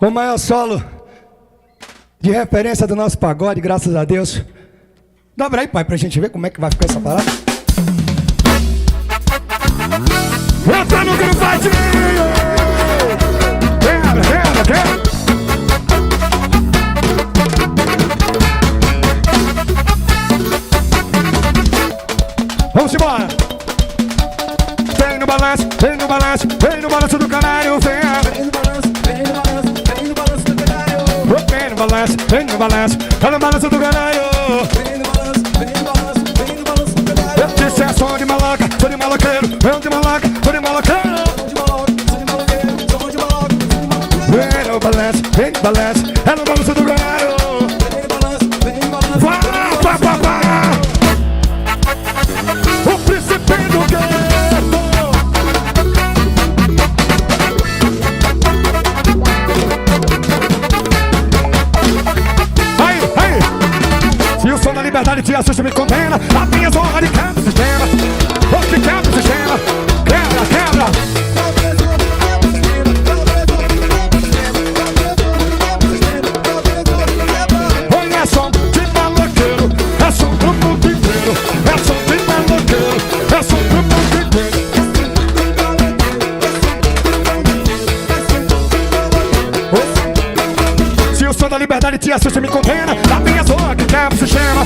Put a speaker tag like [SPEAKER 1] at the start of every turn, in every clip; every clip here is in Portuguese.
[SPEAKER 1] O maior solo de referência do nosso pagode, graças a Deus. Dobra aí, pai, pra gente ver como é que vai ficar essa parada. Entra no grupadinho! Quebra, quebra, quebra! Vamos embora! Vem no balanço, vem no balanço, vem no balanço do canário, vem! Vem no balanço, vem no balanço, vem no balanço do canário. Vem no balanço, vem no balanço, tá no balanço do canário. Vem no balanço, vem no balanço, vem no balanço do canário. Eu disse é som de malaca, sou de maloqueiro, eu de malaca, sou de maloqueiro. Vem no balanço, é no balanço do canário. Vem no balanço, vem no balanço. Vá, vá, vá, vá. O príncipe do gueto. Aí, aí. Se o som da liberdade te assusta, me condena. A minha zorra de quebra o sistema. O que quebra o sistema. Quebra, quebra. Olha, é som de maloqueiro. É som do mundo inteiro. É som de maloqueiro. É som do mundo inteiro. Se o som da liberdade te assusta, me condena. A minha zorra que quebra o sistema.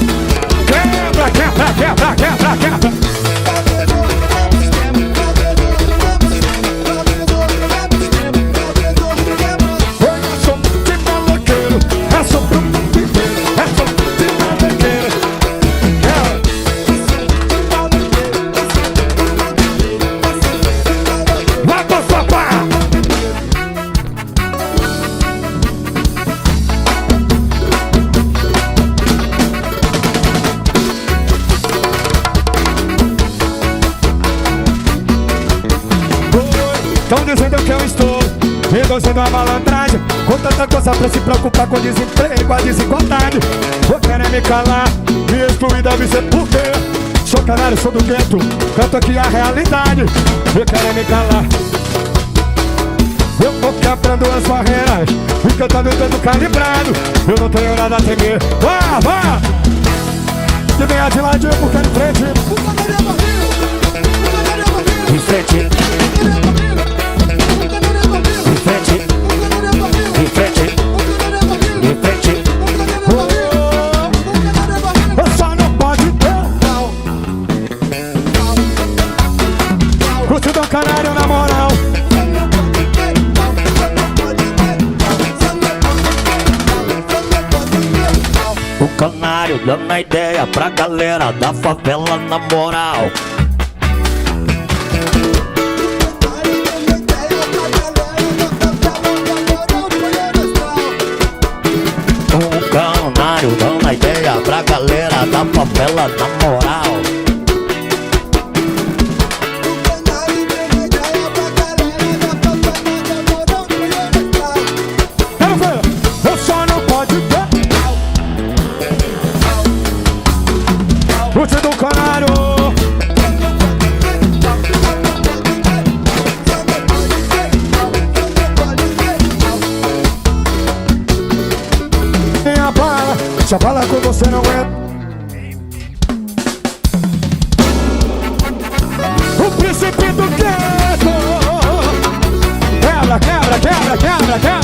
[SPEAKER 1] Quebra, quebra, quebra, quebra, quebra. Olha, som de maloqueiro. É som do mundo inteiro. É som de maloqueiro. Vai, papá! Tão dizendo que eu estou reduzindo a malandragem, com tanta coisa pra se preocupar com desemprego, com a desigualdade. Vou querer me calar, me excluir deve ser porque sou canário, sou do gueto, canto aqui a realidade. Vou querer me calar, eu vou quebrando as barreiras e cantando e dando calibrado. Eu não tenho nada a temer, vá, vá. Se venha de ladinho porque de frente, de frente, de frente, de frente, de frente. Só não pode ter. Curtido o canário na moral.
[SPEAKER 2] O canário dando a ideia pra galera da favela na moral. O canário dando a ideia pra galera da favela na moral.
[SPEAKER 1] Quero ver, eu só não pode ter. Curtido o canário. Minha bala, só fala com você não é. O príncipe do gueto. Quebra, quebra, quebra, quebra, quebra.